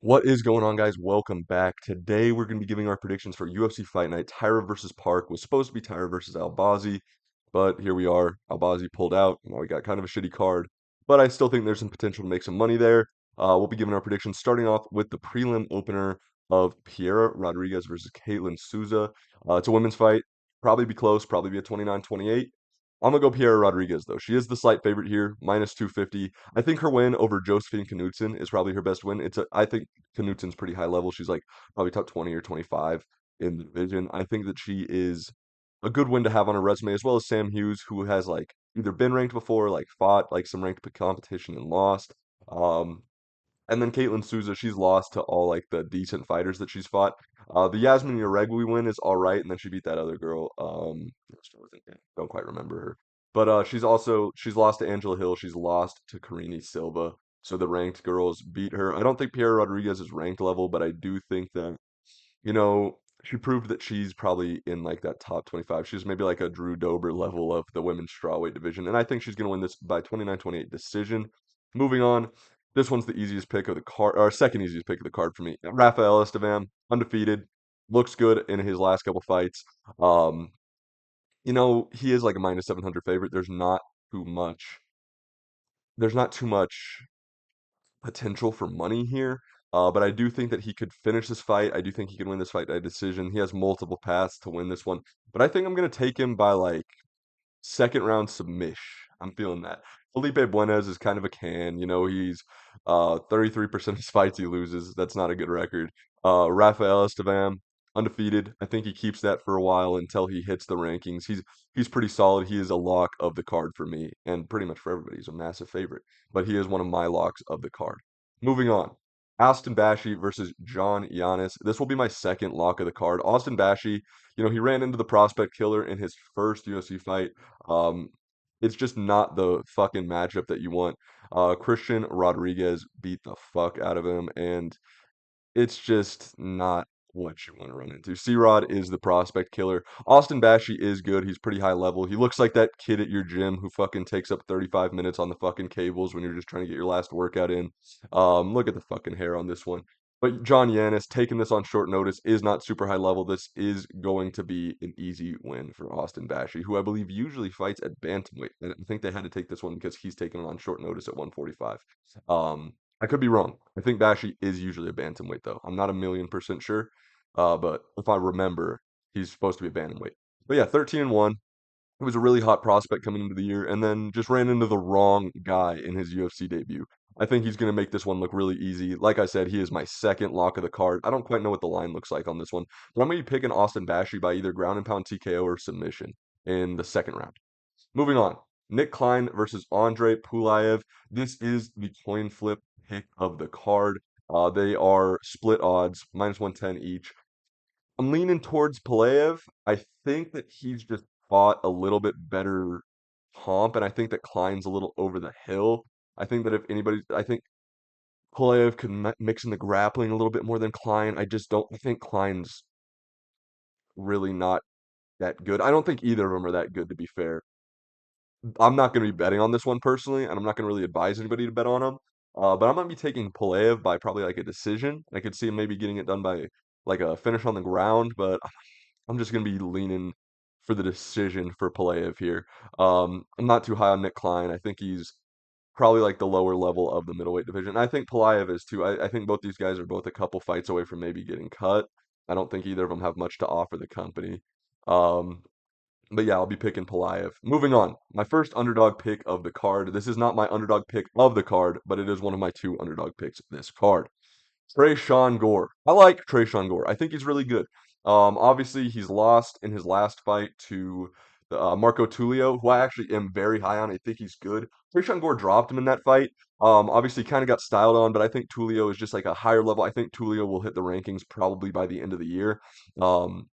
What is going on, guys? Welcome back. Today we're going to be giving our predictions for UFC Fight Night. Taira versus Park was supposed to be Taira versus Albazi, but here we are. Albazi pulled out. Now we got kind of a shitty card, but I still think there's some potential to make some money there. We'll be giving our predictions starting off with the prelim opener of Viera Rodriguez versus Caitlin Souza. It's a women's fight. Probably be close, probably be a 29-28. I'm gonna go Piera Rodriguez though. She is the slight favorite here, minus 250. I think her win over Josephine Knudsen is probably her best win. I think Knudsen's pretty high level. She's like probably top 20 or 25 in the division. I think that she is a good win to have on her resume, as well as Sam Hughes, who has like either been ranked before, like fought like some ranked competition and lost. Um, and then Caitlin Souza, she's lost to all like the decent fighters that she's fought. The Yasmin Yaregui win is all right, and then she beat that other girl. Don't quite remember her. But she's lost to Angela Hill. She's lost to Karini Silva. So the ranked girls beat her. I don't think Pierre Rodriguez is ranked level, but I do think that she proved that she's probably in like that top 25. She's maybe like a Drew Dober level of the women's strawweight division. And I think she's going to win this by 29-28 decision. Moving on, this one's the easiest pick of the card, or second easiest pick of the card for me. Rafael Estevam, undefeated, looks good in his last couple fights. Um, he is like a minus 700 favorite. Too much, there's not too much potential for money here. But I do think that he could finish this fight. I do think he can win this fight by decision. He has multiple paths to win this one. But I think I'm going to take him by like second round submish. I'm feeling that. Felipe Bunes is kind of a can. He's 33% of his fights he loses. That's not a good record. Rafael Estevam, undefeated. I think he keeps that for a while until he hits the rankings. He's pretty solid. He is a lock of the card for me, and pretty much for everybody. He's a massive favorite. But he is one of my locks of the card. Moving on. Austin Bashi versus John Yannis. This will be my second lock of the card. Austin Bashi, he ran into the prospect killer in his first UFC fight. Um, it's just not the fucking matchup that you want. Christian Rodriguez beat the fuck out of him, and it's just not what you want to run into. C-Rod is the prospect killer. Austin Bashi is good. He's pretty high level. He looks like that kid at your gym who fucking takes up 35 minutes on the fucking cables when you're just trying to get your last workout in. Look at the fucking hair on this one. But John Yannis taking this on short notice is not super high level. This is going to be an easy win for Austin Bashi, who I believe usually fights at bantamweight. And I think they had to take this one because he's taking it on short notice at 145. I could be wrong. I think Bashi is usually a bantamweight, though. I'm not a million% sure, but if I remember, he's supposed to be a bantamweight. But yeah, 13-1. He was a really hot prospect coming into the year, and then just ran into the wrong guy in his UFC debut. I think he's going to make this one look really easy. Like I said, he is my second lock of the card. I don't quite know what the line looks like on this one, but I'm going to be picking Austin Bashi by either ground and pound TKO or submission in the second round. Moving on. Nick Klein versus Andre Pulayev. This is the coin flip pick of the card. They are split odds, minus 110 each. I'm leaning towards Pulayev. I think that he's just fought a little bit better comp, and I think that Klein's a little over the hill. I think Pulayev could mix in the grappling a little bit more than Klein. I just don't, I think Klein's really not that good. I don't think either of them are that good, to be fair. I'm not going to be betting on this one personally, and I'm not going to really advise anybody to bet on him. But I'm going to be taking Pulayev by probably like a decision. I could see him maybe getting it done by like a finish on the ground, but I'm just going to be leaning for the decision for Pulayev here. I'm not too high on Nick Klein. I think he's probably like the lower level of the middleweight division. I think Pulayev is too. I think both these guys are both a couple fights away from maybe getting cut. I don't think either of them have much to offer the company. Um, but yeah, I'll be picking Pulayev. Moving on. My first underdog pick of the card. This is not my underdog pick of the card, but it is one of my two underdog picks of this card. Sean Gore. I like Sean Gore. I think he's really good. Obviously, he's lost in his last fight to Marco Tulio, who I actually am very high on. I think he's good. Sean Gore dropped him in that fight. Obviously, kind of got styled on, but I think Tulio is just like a higher level. I think Tulio will hit the rankings probably by the end of the year. Um,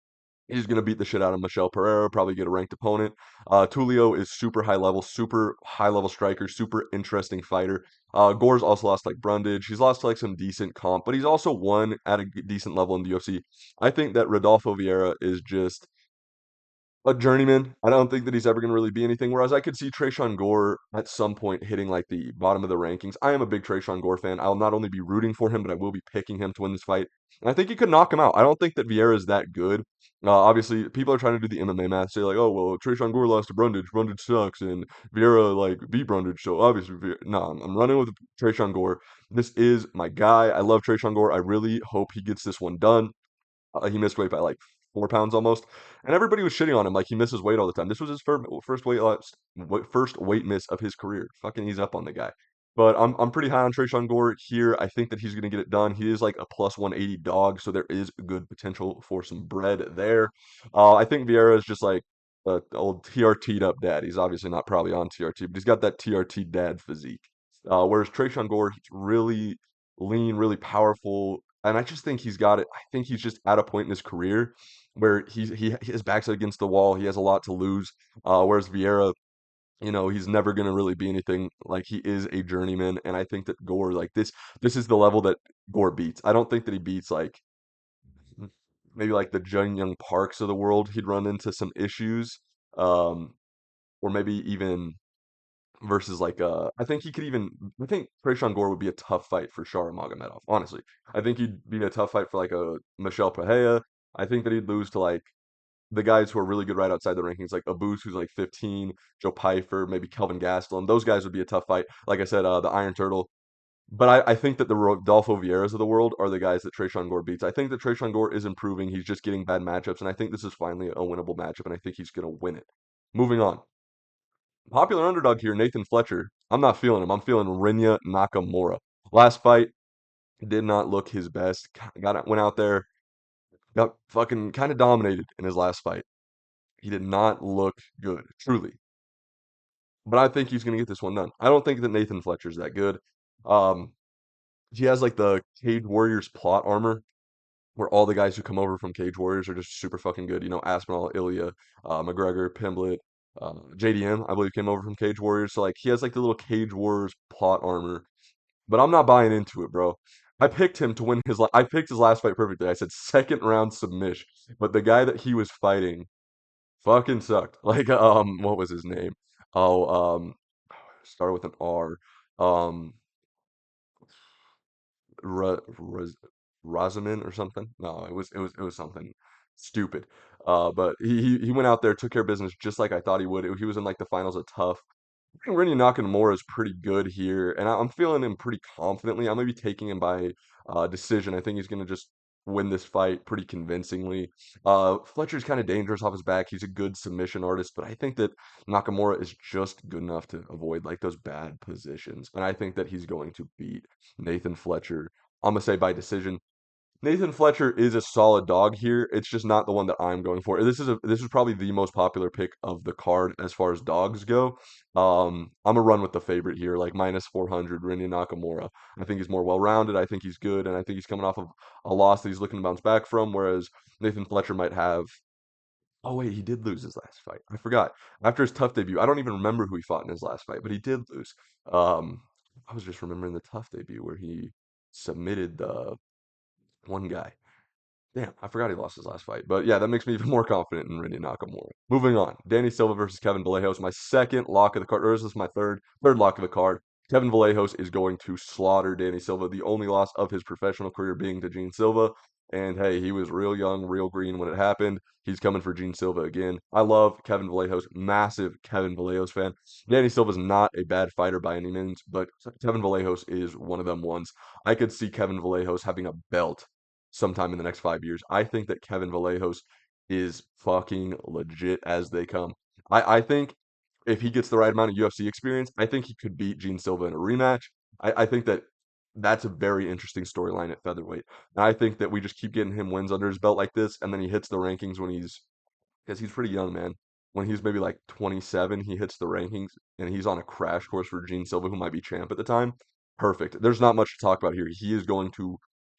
He's going to beat the shit out of Michelle Pereira, probably get a ranked opponent. Tulio is super high level striker, super interesting fighter. Gore's also lost like Brundage. He's lost to like some decent comp, but he's also won at a decent level in the UFC. I think that Rodolfo Vieira is just a journeyman. I don't think that he's ever going to really be anything. Whereas I could see Trayshawn Gore at some point hitting like the bottom of the rankings. I am a big Trayshawn Gore fan. I'll not only be rooting for him, but I will be picking him to win this fight. And I think he could knock him out. I don't think that Viera is that good. Obviously, people are trying to do the MMA math, say like, oh well, Trayshawn Gore lost to Brundage. Brundage sucks, and Viera like beat Brundage. So obviously, no, I'm running with Trayshawn Gore. This is my guy. I love Trayshawn Gore. I really hope he gets this one done. He missed weight by like 4 pounds almost, and everybody was shitting on him like he misses weight all the time. This was his first weight loss, first weight miss of his career. Fucking ease up on the guy. But I'm pretty high on Trayshawn Gore here. I think that he's gonna get it done. He is like a plus 180 dog, so there is good potential for some bread there. I think Vieira is just like a old TRT'd up dad. He's obviously not probably on TRT, but he's got that TRT dad physique. Whereas Trayshawn Gore, he's really lean, really powerful, and I just think he's got it. I think he's just at a point in his career where his back's against the wall. He has a lot to lose. Whereas Vieira, he's never gonna really be anything. Like he is a journeyman, and I think that Gore, like this is the level that Gore beats. I don't think that he beats like maybe like the Jung Young Parks of the world. He'd run into some issues, um, or maybe even versus like I think he could even I think Krayshawn Gore would be a tough fight for Shara Magomedov. Honestly, I think he'd be a tough fight for like a Michelle Pahea. I think that he'd lose to like the guys who are really good right outside the rankings, like Abus, who's like 15, Joe Pyfer, maybe Kelvin Gastelum. Those guys would be a tough fight. Like I said, the Iron Turtle. But I think that the Rodolfo Vieiras of the world are the guys that Trayshawn Gore beats. I think that Trayshawn Gore is improving. He's just getting bad matchups, and I think this is finally a winnable matchup, and I think he's going to win it. Moving on. Popular underdog here, Nathan Fletcher. I'm not feeling him. I'm feeling Rinya Nakamura. Last fight did not look his best. Went out there, got fucking kind of dominated in his last fight. He did not look good, truly. But I think he's gonna get this one done. I don't think that Nathan Fletcher's that good. Um, he has like the Cage Warriors plot armor, where all the guys who come over from Cage Warriors are just super fucking good. Aspinall, Ilya, McGregor, Pimblett, JDM, I believe came over from Cage Warriors. So like he has like the little Cage Warriors plot armor, but I'm not buying into it, bro. I picked him to win I picked his last fight perfectly. I said second round submission, but the guy that he was fighting fucking sucked. Like what was his name? Oh, started with an R. Um, Ra Raz Razamin or something. No, it was something stupid. But he went out there, took care of business just like I thought he would. He was in like the finals of Tough. I think Rennie Nakamura is pretty good here, and I'm feeling him pretty confidently. I'm gonna be taking him by decision. I think he's gonna just win this fight pretty convincingly. Fletcher's kind of dangerous off his back. He's a good submission artist, but I think that Nakamura is just good enough to avoid like those bad positions, and I think that he's going to beat Nathan Fletcher. I'm gonna say by decision. Nathan Fletcher is a solid dog here. It's just not the one that I'm going for. This is probably the most popular pick of the card as far as dogs go. I'm a run with the favorite here, like minus 400, Rinya Nakamura. I think he's more well-rounded. I think he's good, and I think he's coming off of a loss that he's looking to bounce back from. Whereas Nathan Fletcher might have. Oh wait, he did lose his last fight. I forgot. After his tough debut, I don't even remember who he fought in his last fight, but he did lose. I was just remembering the tough debut where he submitted the one guy. Damn, I forgot he lost his last fight. But yeah, that makes me even more confident in Randy Nakamura. Moving on. Danny Silva versus Kevin Vallejos. My second lock of the card. Or is this my third lock of the card? Kevin Vallejos is going to slaughter Danny Silva. The only loss of his professional career being to Gene Silva. And hey, he was real young, real green when it happened. He's coming for Gene Silva again. I love Kevin Vallejos. Massive Kevin Vallejos fan. Danny Silva's not a bad fighter by any means, but Kevin Vallejos is one of them ones. I could see Kevin Vallejos having a belt sometime in the next 5 years. I think that Kevin Vallejos is fucking legit as they come. I think if he gets the right amount of UFC experience, I think he could beat Gene Silva in a rematch. I think that that's a very interesting storyline at featherweight. And I think that we just keep getting him wins under his belt like this, and then he hits the rankings when because he's pretty young, man. When he's maybe like 27, he hits the rankings and he's on a crash course for Gene Silva, who might be champ at the time. Perfect. There's not much to talk about here. He is going to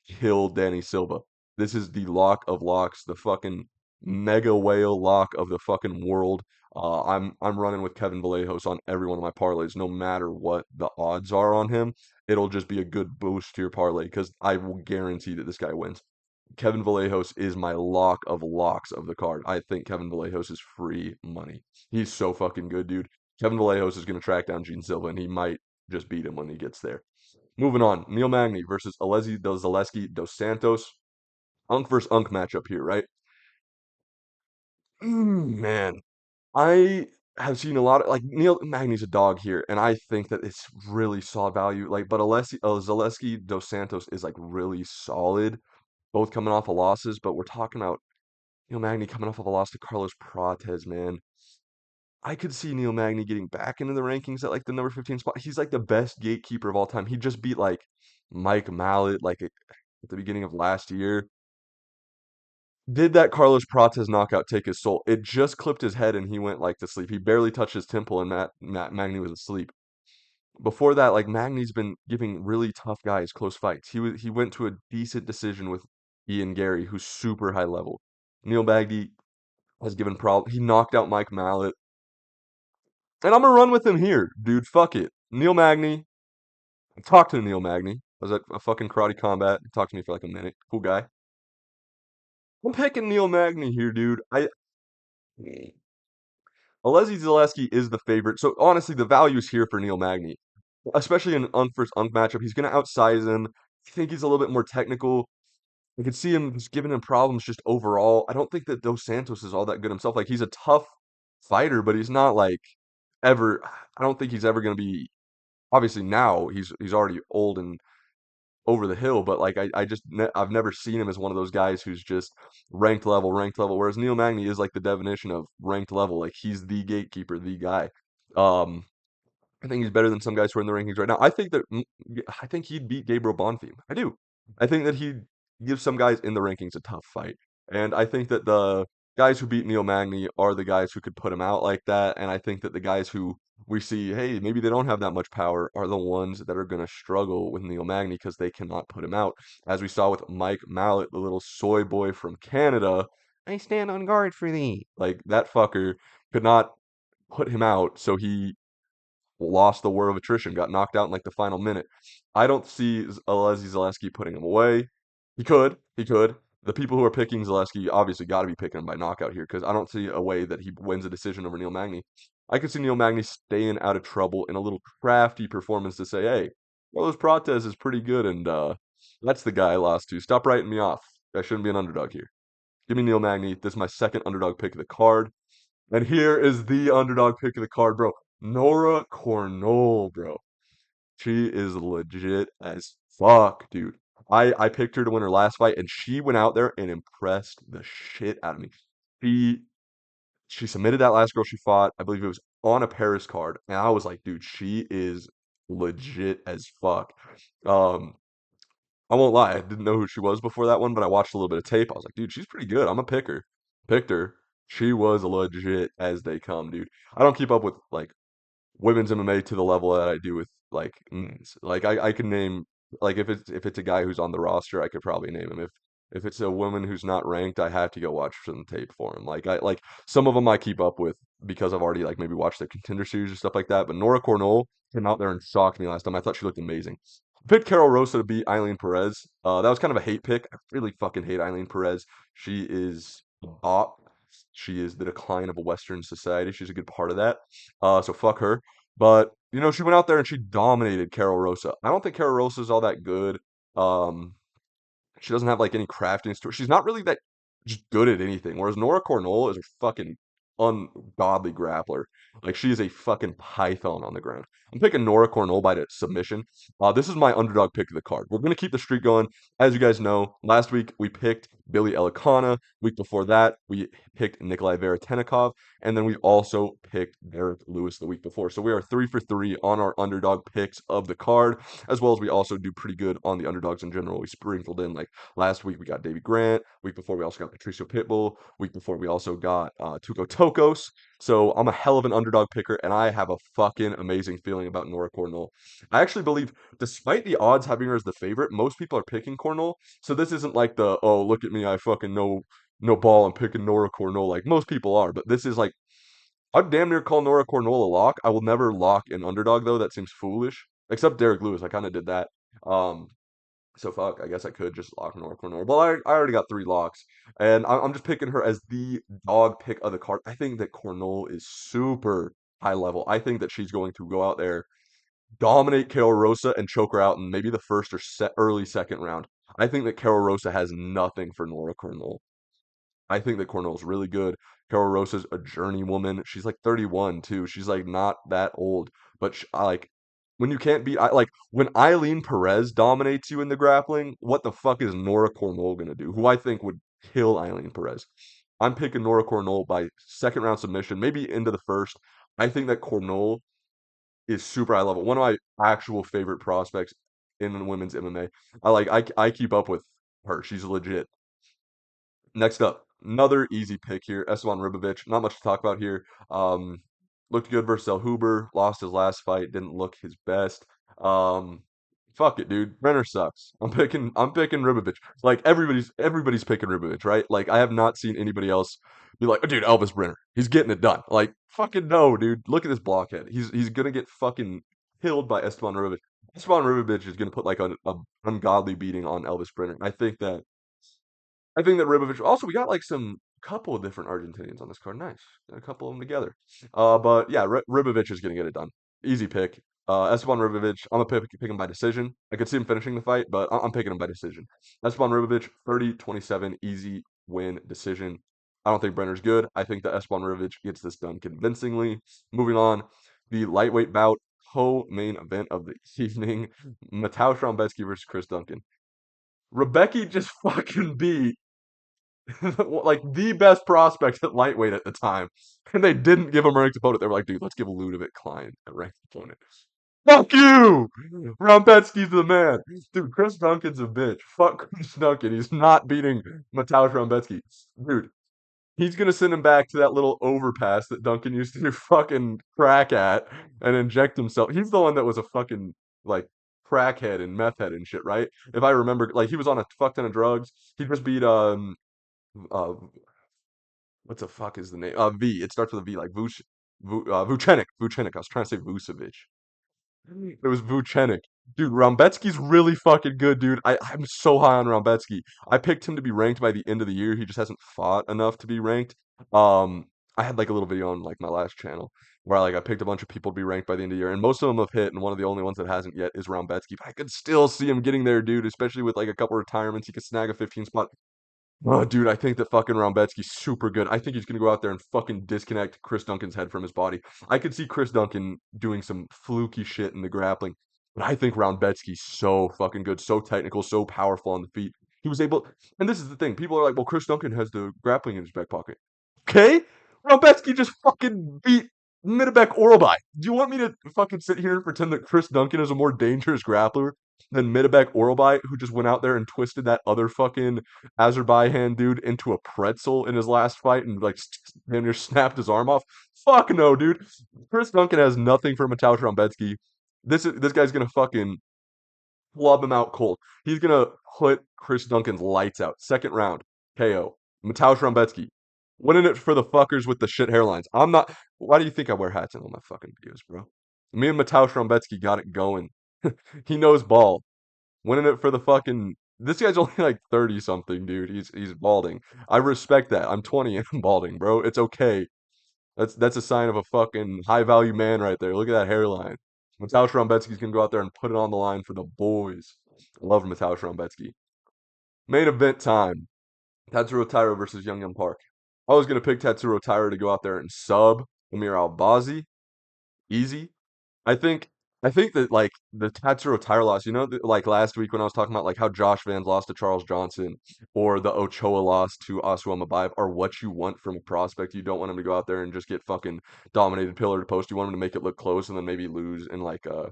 kill Danny Silva. This is the lock of locks, the fucking mega whale lock of the fucking world. I'm running with Kevin Vallejos on every one of my parlays, no matter what the odds are on him. It'll just be a good boost to your parlay because I will guarantee that this guy wins. Kevin Vallejos is my lock of locks of the card. I think Kevin Vallejos is free money. He's so fucking good, dude. Kevin Vallejos is going to track down Gene Silva, and he might just beat him when he gets there. Moving on, Neil Magny versus Alesi dos Zaleski dos Santos. Unk versus Unk matchup here, right? Man, I have seen a lot of like Neil Magny's a dog here, and I think that it's really solid value. Like, but Zaleski dos Santos is like really solid, both coming off of losses. But we're talking about Neil Magny coming off of a loss to Carlos Prates, man. I could see Neil Magny getting back into the rankings at like the number 15 spot. He's like the best gatekeeper of all time. He just beat like Mike Mallet like at the beginning of last year. Did that Carlos Prates knockout take his soul? It just clipped his head and he went like to sleep. He barely touched his temple and Matt Magny was asleep. Before that, like Magny's been giving really tough guys close fights. He went to a decent decision with Ian Gary, who's super high level. Neil Magny has given problem. He knocked out Mike Mallet. And I'm gonna run with him here, dude. Fuck it. Neil Magny. Talk to Neil Magny. I was at a fucking karate combat. Talk to me for like a minute. Cool guy. I'm picking Neil Magny here, dude. Alesi Zaleski is the favorite. So honestly, the value is here for Neil Magny, especially in an Unk versus Unk matchup. He's gonna outsize him. I think he's a little bit more technical. I could see him just giving him problems just overall. I don't think that Dos Santos is all that good himself. Like he's a tough fighter, but he's not like ever. I don't think he's ever gonna be. Obviously now he's already old and over the hill, but like I've never seen him as one of those guys who's just ranked level. Whereas Neil Magny is like the definition of ranked level. Like he's the gatekeeper, the guy. Um, I think he's better than some guys who are in the rankings right now. I think he'd beat Gabriel Bonfim. I do. I think that he'd give some guys in the rankings a tough fight. And I think that the guys who beat Neil Magny are the guys who could put him out like that. And I think that the guys who we see, hey, maybe they don't have that much power, are the ones that are going to struggle with Neil Magny because they cannot put him out. As we saw with Mike Mallet, the little soy boy from Canada. I stand on guard for thee. Like that fucker could not put him out, so he lost the war of attrition, got knocked out in like the final minute. I don't see Alesi Zaleski putting him away. He could. The people who are picking Zaleski obviously got to be picking him by knockout here because I don't see a way that he wins a decision over Neil Magny. I could see Neil Magny staying out of trouble in a little crafty performance to say, hey, Carlos Prates is pretty good, and that's the guy I lost to. Stop writing me off. I shouldn't be an underdog here. Give me Neil Magny. This is my second underdog pick of the card. And here is the underdog pick of the card, bro. Nora Cornolle, bro. She is legit as fuck, dude. I picked her to win her last fight, and she went out there and impressed the shit out of me. She she submitted that last girl she fought. I believe it was on a Paris card, and I was like, dude, she is legit as fuck. Um, I won't lie, I didn't know who she was before that one, but I watched a little bit of tape. I was like, dude, she's pretty good. I'm a picker. Picked her. She was legit as they come, dude. I don't keep up with like women's MMA to the level that I do with like men's. Like I can name like if it's a guy who's on the roster, I could probably name him. If it's a woman who's not ranked, I have to go watch some tape for him. Like I like some of them I keep up with because I've already like maybe watched their contender series or stuff like that. But Nora Cornolle came out there and shocked me last time. I thought she looked amazing. Picked Carol Rosa to beat Eileen Perez. That was kind of a hate pick. I really fucking hate Eileen Perez. She is a bot. She is the decline of a Western society. She's a good part of that. So fuck her. But you know, she went out there and she dominated Carol Rosa. I don't think Carol Rosa is all that good. Um, she doesn't have like any craftiness to her. She's not really that just good at anything. Whereas Nora Cornolle is a fucking ungodly grappler. Like she is a fucking python on the ground. I'm picking Nora Cornolle by the submission. This is my underdog pick of the card. We're gonna keep the streak going. As you guys know, last week we picked Billy Elikana. Week before that, we picked Nikolai Veretennikov, and then we also picked Derek Lewis the week before. So we are 3 for 3 on our underdog picks of the card, as well as we also do pretty good on the underdogs in general. We sprinkled in like last week we got Davey Grant. Week before we also got Patricio Pitbull. Week before we also got Tuco Tokos. So I'm a hell of an underdog picker, and I have a fucking amazing feeling about Nora Cornolle. I actually believe, despite the odds having her as the favorite, most people are picking Cornolle. So this isn't like the oh look at me, I fucking know no ball, I'm picking Nora Cornolle like most people are. But this is like I'd damn near call Nora Cornolle a lock. I will never lock an underdog though. That seems foolish. Except Derek Lewis, I kind of did that. Um, So fuck, I guess I could just lock Nora Cornolle. But I already got 3 locks. And I'm just picking her as the dog pick of the card. I think that Cornolle is super high level. I think that she's going to go out there, dominate Carol Rosa, and choke her out in maybe the first or early second round. I think that Carol Rosa has nothing for Nora Cornolle. I think that Cornell's really good. Carol Rosa's a journeywoman. She's like 31 too. She's like not that old, but I like when you can't beat I like when Eileen Perez dominates you in the grappling, what the fuck is Nora Cornolle gonna do? Who I think would kill Eileen Perez. I'm picking Nora Cornolle by second round submission, maybe into the first. I think that Cornolle is super high level. One of my actual favorite prospects in women's MMA. I keep up with her. She's legit. Next up, another easy pick here. Estevam Ribovics. Not much to talk about here. Looked good versus El Huber. Lost his last fight. Didn't look his best. Um, fuck it, dude. Brener sucks. I'm picking Ribovics. Like everybody's picking Ribovics, right? Like I have not seen anybody else be like, oh, dude, Elvis Brener. He's getting it done. Like fucking no, dude. Look at this blockhead. He's gonna get fucking killed by Estevam Ribovics. Estevam Ribovics is gonna put like a ungodly beating on Elvis Brener. I think that Ribovics. Also, we got like some couple of different Argentinians on this card. Nice, got a couple of them together. But yeah, Ribovics is gonna get it done. Easy pick. Esteban Ribovics. I'm gonna pick him by decision. I could see him finishing the fight, but I'm picking him by decision. Esteban Ribovics, 30-27, easy win decision. I don't think Brenner's good. I think that Esteban Ribovics gets this done convincingly. Moving on, the lightweight bout, co-main event of the evening: Mateusz Rebecki versus Chris Duncan. Rebecki just fucking beat like the best prospect at lightweight at the time, and they didn't give him a ranked opponent. They were like, dude, let's give Ludovic Klein a ranked opponent. Fuck you! Rebecki's the man. Dude, Chris Duncan's a bitch. Fuck Chris Duncan. He's not beating Mateusz Rebecki. Dude, he's gonna send him back to that little overpass that Duncan used to fucking crack at and inject himself. He's the one that was a fucking like crackhead and meth head and shit, right? If I remember, like he was on a fuck ton of drugs. He just beat uh what the fuck is the name? V. It starts with a V, like Vucenic. Vucenic. I was trying to say Vucevic. It was Vucenic. Dude, Rambetsky's really fucking good, dude. I'm so high on Rambetsky. I picked him to be ranked by the end of the year. He just hasn't fought enough to be ranked. Um, I had like a little video on like my last channel where I picked a bunch of people to be ranked by the end of the year, and most of them have hit, and one of the only ones that hasn't yet is Rambetsky. But I could still see him getting there, dude, especially with like a couple retirements. He could snag a 15 spot. Oh, dude, I think that fucking Rombetsky's super good. I think he's gonna go out there and fucking disconnect Chris Duncan's head from his body. I could see Chris Duncan doing some fluky shit in the grappling, but I think Rombetsky's so fucking good, so technical, so powerful on the feet. He was able, and this is the thing. People are like, "Well, Chris Duncan has the grappling in his back pocket." Okay, Rombetsky just fucking beat Midabek Oralby. Do you want me to fucking sit here and pretend that Chris Duncan is a more dangerous grappler than Midabek Oralby, who just went out there and twisted that other fucking Azerbaijan dude into a pretzel in his last fight and like damn near snapped his arm off? Fuck no, dude. Chris Duncan has nothing for Mateusz Rombetsky. This guy's gonna fucking flub him out cold. He's gonna put Chris Duncan's lights out. Second round, KO. Mateusz Rombetsky. Winning it for the fuckers with the shit hairlines. I'm not. Why do you think I wear hats in all my fucking videos, bro? Me and Mateusz Rombetsky got it going. He knows ball. Winning it for the fucking. This guy's only like 30 something, dude. He's balding. I respect that. I'm 20 and I'm balding, bro. It's okay. That's a sign of a fucking high value man right there. Look at that hairline. Mateusz Rombetsky's gonna go out there and put it on the line for the boys. I love Mateusz Rombetsky. Main event time. Tatsuro Taira versus Young Young Park. I was gonna pick Tatsuro Taira to go out there and sub Amir Albazi. Easy. I think I think that like the Tatsuro Taira loss, like last week when I was talking about like how Josh Vans lost to Charles Johnson or the Ochoa loss to Asua Mabayev are what you want from a prospect. You don't want him to go out there and just get fucking dominated pillar to post. You want him to make it look close and then maybe lose in like a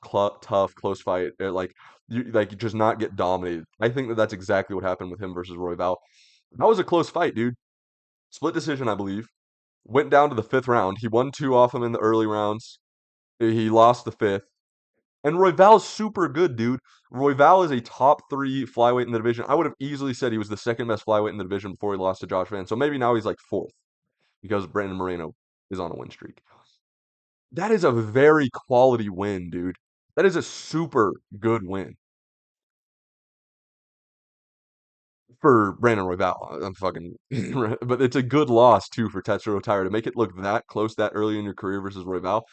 tough close fight. You just not get dominated. I think that that's exactly what happened with him versus Roy Val. That was a close fight, dude. Split decision, I believe. Went down to the fifth round. He won two off him in the early rounds. He lost the fifth. And Royval's super good, dude. Royval is a top 3 flyweight in the division. I would have easily said he was the second best flyweight in the division before he lost to Josh Van. So maybe now he's like fourth because Brandon Moreno is on a win streak. That is a very quality win, dude. That is a super good win. for Brandon Royval. I'm fucking, but it's a good loss too for Tatsuro Taira to make it look that close that early in your career versus Royval.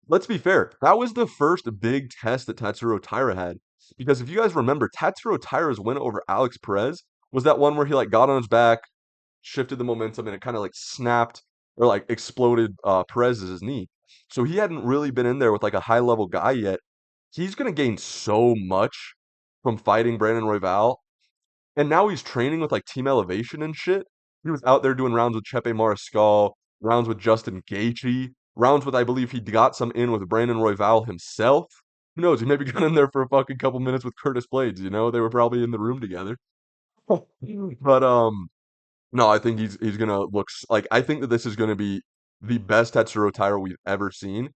Let's be fair. That was the first big test that Tatsuro Taira had. Because if you guys remember, Tatsuro Taira's win over Alex Perez was that one where he like got on his back, shifted the momentum, and it kind of like snapped or like exploded Perez's knee. So he hadn't really been in there with like a high level guy yet. He's gonna gain so much from fighting Brandon Royval, and now he's training with like Team Elevation and shit. He was out there doing rounds with Chepe Mariscal, rounds with Justin Gaethje, rounds with I believe he got some in with Brandon Royval himself. Who knows? He maybe got in there for a fucking couple minutes with Curtis Blades. You know, they were probably in the room together. But no, I think he's gonna look like I think that this is gonna be the best Tetsuro Taira we've ever seen.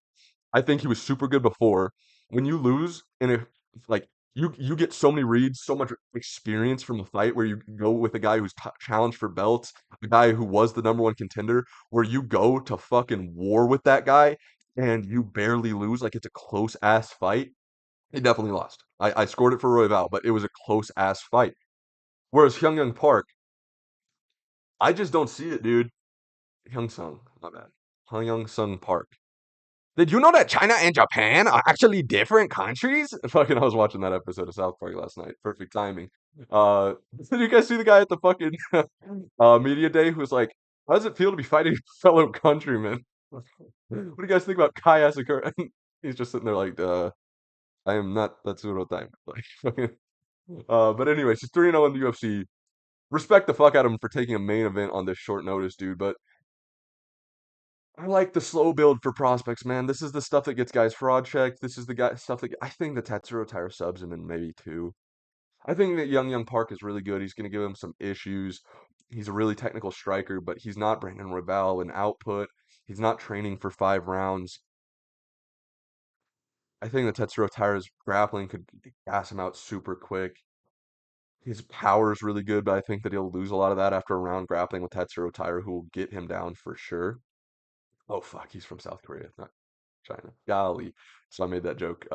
I think he was super good before. When you lose and if like you get so many reads, so much experience from a fight where you go with a guy who's challenged for belts, the guy who was the number one contender, where you go to fucking war with that guy and you barely lose, like it's a close ass fight. He definitely lost. I scored it for Royval, but it was a close ass fight. Whereas Hyung Young Park, I just don't see it, dude. Hyung Sung, my bad. Hyung Young Sung Park. Did you know that China and Japan are actually different countries? Fucking, I was watching that episode of South Park last night. Perfect timing. Did you guys see the guy at the fucking media day who was like, "How does it feel to be fighting fellow countrymen?" What do you guys think about Kai Asakura? He's just sitting there like, I am not Tatsuro time. Like, fucking. But anyways, he's 3-0 in the UFC. Respect the fuck out of him for taking a main event on this short notice, dude. But I like the slow build for prospects, man. This is the stuff that gets guys fraud checked. This is the guy stuff that I think the Tatsuro Taira subs him in maybe two. I think that Young Park is really good. He's going to give him some issues. He's a really technical striker, but he's not Brandon Rebel in output. He's not training for 5 rounds. I think that Tatsuro Taira's grappling could gas him out super quick. His power is really good, but I think that he'll lose a lot of that after a round grappling with Tatsuro Taira, who will get him down for sure. Oh fuck, he's from South Korea, not China. Golly. So I made that joke.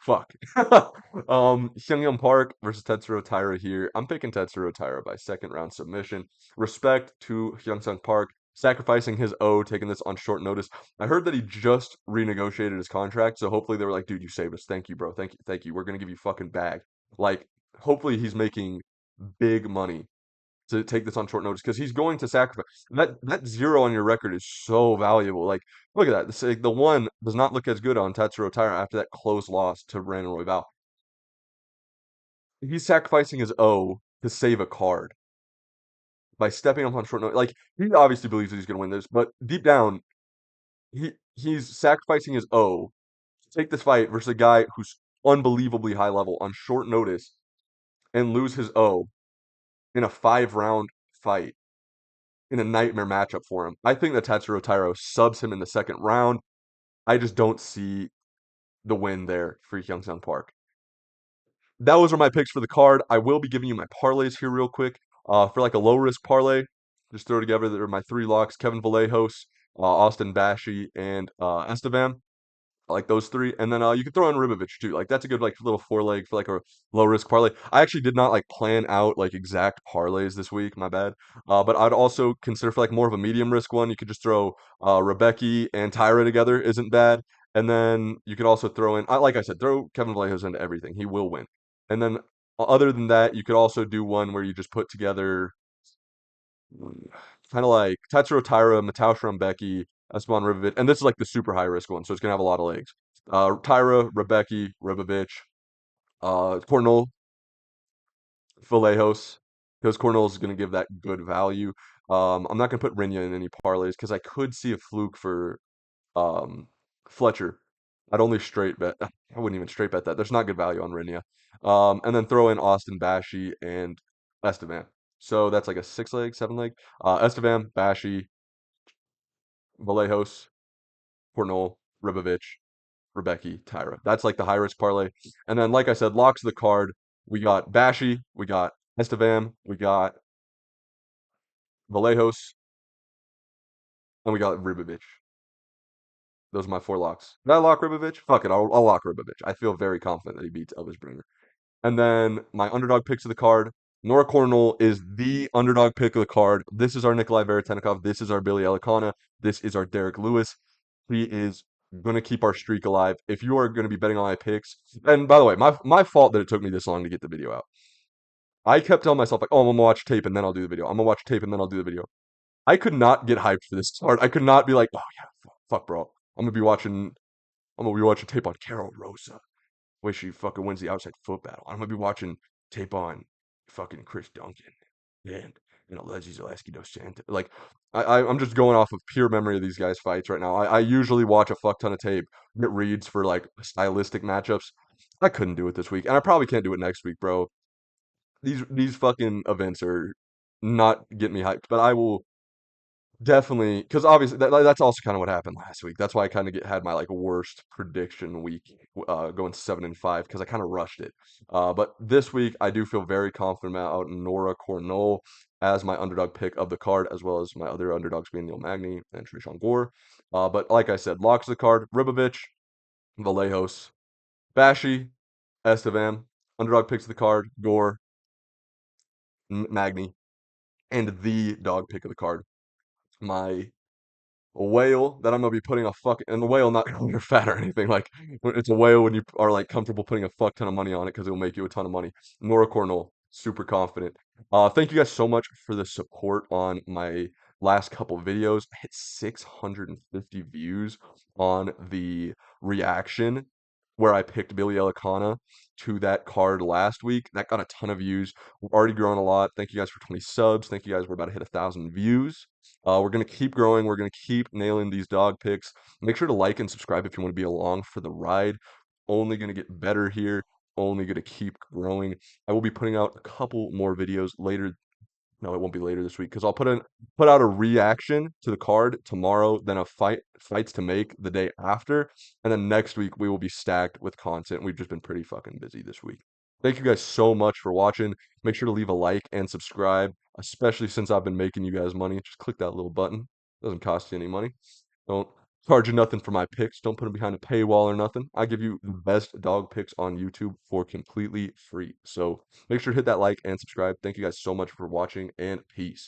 Fuck. Hyungyun Park versus Tetsuro Taira here. I'm picking Tetsuro Taira by second round submission. Respect to Hyungsung Park sacrificing his O, taking this on short notice. I heard that he just renegotiated his contract, so hopefully they were like, dude, you saved us. Thank you, bro. Thank you, thank you. We're gonna give you fucking bag. Like, hopefully he's making big money to take this on short notice because he's going to sacrifice that zero on your record is so valuable. Like, look at that. This, like, the one does not look as good on Tatsuro Taira after that close loss to Brandon Royval. He's sacrificing his O to save a card by stepping up on short notice. Like, he obviously believes that he's going to win this, but deep down, he's sacrificing his O to take this fight versus a guy who's unbelievably high level on short notice and lose his O in a 5 round fight in a nightmare matchup for him. I think that Tatsuro Tairo subs him in the second round. I just don't see the win there for Hyungsung Park. Those are my picks for the card. I will be giving you my parlays here real quick. For like a low risk parlay, just throw together there are my 3 locks: Kevin Vallejos, Austin Bashi, and Estevam. I like those three. And then you could throw in Ribovics too. Like that's a good like little 4 leg for like a low risk parlay. I actually did not like plan out like exact parlays this week, my bad. But I'd also consider for like more of a medium risk one, you could just throw Rebecki and Taira together isn't bad. And then you could also throw in like I said, throw Kevin Vallejos into everything. He will win. And then other than that, you could also do one where you just put together kind of like Tatsuro Taira, Mataush Rebecki, Esteban Ribovics, and this is like the super high risk one, so it's gonna have a lot of legs. Taira, Rebecki, Ribovics, Cornolle, Vallejos, because Cornolle is gonna give that good value. I'm not gonna put Rinya in any parlays because I could see a fluke for um, Fletcher. I'd only straight bet. I wouldn't even straight bet that. There's not good value on Rinya. And then throw in Austin Bashi and Estevan. So that's like a 6 leg, 7 leg. Estevan, Bashi, Vallejos, Cornolle, Ribovics, Rebecki, Taira. That's like the high risk parlay. And then, like I said, locks of the card. We got Bashi, we got Estevan, we got Vallejos, and we got Ribovics. Those are my 4 locks. Did I lock Ribovics? Fuck it, I'll lock Ribovics. I feel very confident that he beats Elvis Brener. And then my underdog picks of the card. Nora Cornolle is the underdog pick of the card. This is our Nikolai Veretennikov. This is our Billy Elikana. This is our Derek Lewis. He is going to keep our streak alive. If you are going to be betting on my picks, and by the way, my fault that it took me this long to get the video out. I kept telling myself like, oh, I'm gonna watch tape and then I'll do the video. I'm gonna watch tape and then I'll do the video. I could not get hyped for this card. I could not be like, oh yeah, fuck, bro. I'm gonna be watching. I'm gonna be watching tape on Carol Rosa. Way she fucking wins the outside foot battle. I'm gonna be watching tape on fucking Chris Duncan and Alexi Zaleski dos Santos. Like I'm just going off of pure memory of these guys' fights right now. I usually watch a fuck ton of tape, get reads for like stylistic matchups. I couldn't do it this week, and I probably can't do it next week, bro. These fucking events are not getting me hyped, but I will definitely, because obviously that's also kind of what happened last week. That's why I kind of had my like worst prediction week, going 7-5 because I kind of rushed it. But this week I do feel very confident about Nora Cornolle as my underdog pick of the card, as well as my other underdogs being Neil Magny and Trishan Gore. But like I said, locks of the card: Ribovics, Vallejos, Bashi, Estevam. Underdog picks of the card: Gore, Magny, and the dog pick of the card, my a whale that I'm gonna be putting a fuck and the whale not when you're fat or anything. Like it's a whale when you are like comfortable putting a fuck ton of money on it because it will make you a ton of money. Nora Cornell, super confident. Thank you guys so much for the support on my last couple videos. I hit 650 views on the reaction where I picked Billy Elikana to that card last week. That got a ton of views. We're already growing a lot. Thank you guys for 20 subs. Thank you guys. We're about to hit 1,000 views. We're going to keep growing. We're going to keep nailing these dog picks. Make sure to like and subscribe if you want to be along for the ride. Only going to get better here. Only going to keep growing. I will be putting out a couple more videos later. No, it won't be later this week because I'll put out a reaction to the card tomorrow, then a fights to make the day after, and then next week we will be stacked with content. We've just been pretty fucking busy this week. Thank you guys so much for watching. Make sure to leave a like and subscribe, especially since I've been making you guys money. Just click that little button. Doesn't cost you any money. Don't charge you nothing for my picks. Don't put them behind a paywall or nothing. I give you the best dog picks on YouTube for completely free. So make sure to hit that like and subscribe. Thank you guys so much for watching, and peace.